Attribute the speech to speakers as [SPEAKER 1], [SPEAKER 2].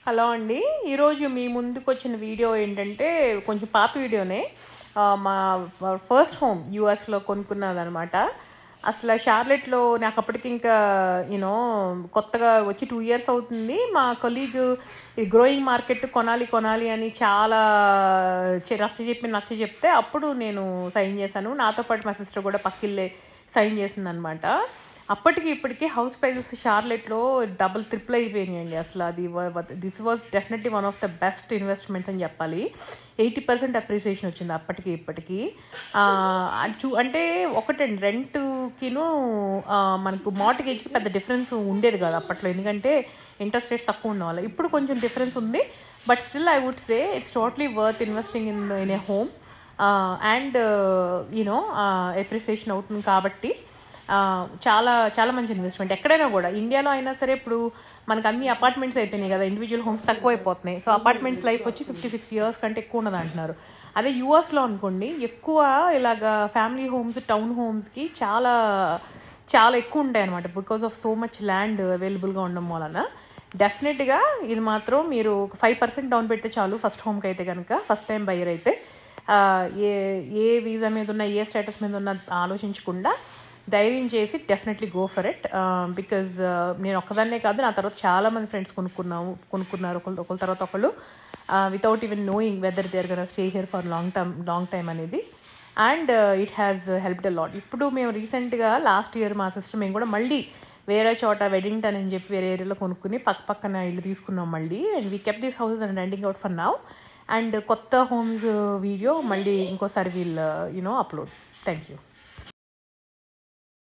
[SPEAKER 1] Hello అండి. ఈరోజు మీ ముందుకొచ్చిన వీడియో ఏంటంటే కొంచెం పాత వీడియోనే. మా ఫస్ట్ హోమ్ యూఎస్లో కొనుక్కున్నదనమాట. అసలు షార్లెట్లో నాకు అప్పటికి ఇంకా కొత్తగా వచ్చి 2 years అవుతుంది. మా కొలీగ్ ఈ గ్రోయింగ్ మార్కెట్ కొనాలి అని చాలా నచ్చ చెప్తే అప్పుడు నేను సైన్ చేశాను. నాతో పాటు మా సిస్టర్ కూడా పక్కిల్లే సైన్ చేసిందనమాట. అప్పటికి ఇప్పటికీ హౌస్ ప్రైజెస్ షార్లెట్లో డబుల్ ట్రిపుల్ అయిపోయినాయండి. అసలు అది this was definitely one of the best investments అని చెప్పాలి. 80% అప్రిసియేషన్ వచ్చింది అప్పటికి ఇప్పటికి. అంటే ఒకటండి, రెంట్కిను మనకు మార్టిగేజ్కి పెద్ద డిఫరెన్స్ ఉండేది కాదు అప్పట్లో, ఎందుకంటే ఇంట్రెస్ట్ రేట్స్ తక్కువ ఉన్న వాళ్ళు. ఇప్పుడు కొంచెం డిఫరెన్స్ ఉంది, but still I would say it's totally worth investing in a home and appreciation అవుతుంది కాబట్టి చాలా చాలా మంచి ఇన్వెస్ట్మెంట్. ఎక్కడైనా కూడా ఇండియాలో అయినా సరే ఇప్పుడు మనకు అన్ని అపార్ట్మెంట్స్ అయిపోయినాయి కదా, ఇండివిజువల్ హోమ్స్ తక్కువ అయిపోతున్నాయి. సో అపార్ట్మెంట్స్ లైఫ్ వచ్చి 56 years కంటే ఎక్కువ ఉన్నది అంటున్నారు. అదే యూఎస్లో అనుకోండి, ఎక్కువ ఇలాగా ఫ్యామిలీ హోమ్స్, టౌన్ హోమ్స్కి చాలా చాలా ఎక్కువ ఉంటాయి అనమాట, because of so much land అవైలబుల్గా ఉండడం వలన. డెఫినెట్గా ఇది మాత్రం మీరు 5% డౌన్ పెడితే చాలు ఫస్ట్ హోమ్కి అయితే కనుక, ఫస్ట్ టైం బయ్యర్ అయితే. ఏ వీసా మీద ఉన్న, ఏ స్టేటస్ మీద ఉన్న ఆలోచించకుండా ధైర్యం చేసి definitely go for it. Because నేను ఒక్కదాన్నే కాదు, నా తర్వాత చాలామంది ఫ్రెండ్స్ కొనుక్కున్నారు ఒకళ్ళ తర్వాత ఒకళ్ళు, without even knowing whether they are gonna stay here for long time అనేది. And it has helped a lot. ఇప్పుడు మేము రీసెంట్గా లాస్ట్ ఇయర్ మా సిస్టర్ మేము కూడా మళ్ళీ వేరే చోట వెడ్డింగ్టన్ అని చెప్పి వేరే ఏరియాలో కొనుక్కుని పక్కన ఇల్లు తీసుకున్నాం మళ్ళీ. And we కెప్ this houses and renting out for now. And కొత్త హోమ్స్ వీడియో మళ్ళీ ఇంకోసారి వీల్ అప్లోడ్. Thank you.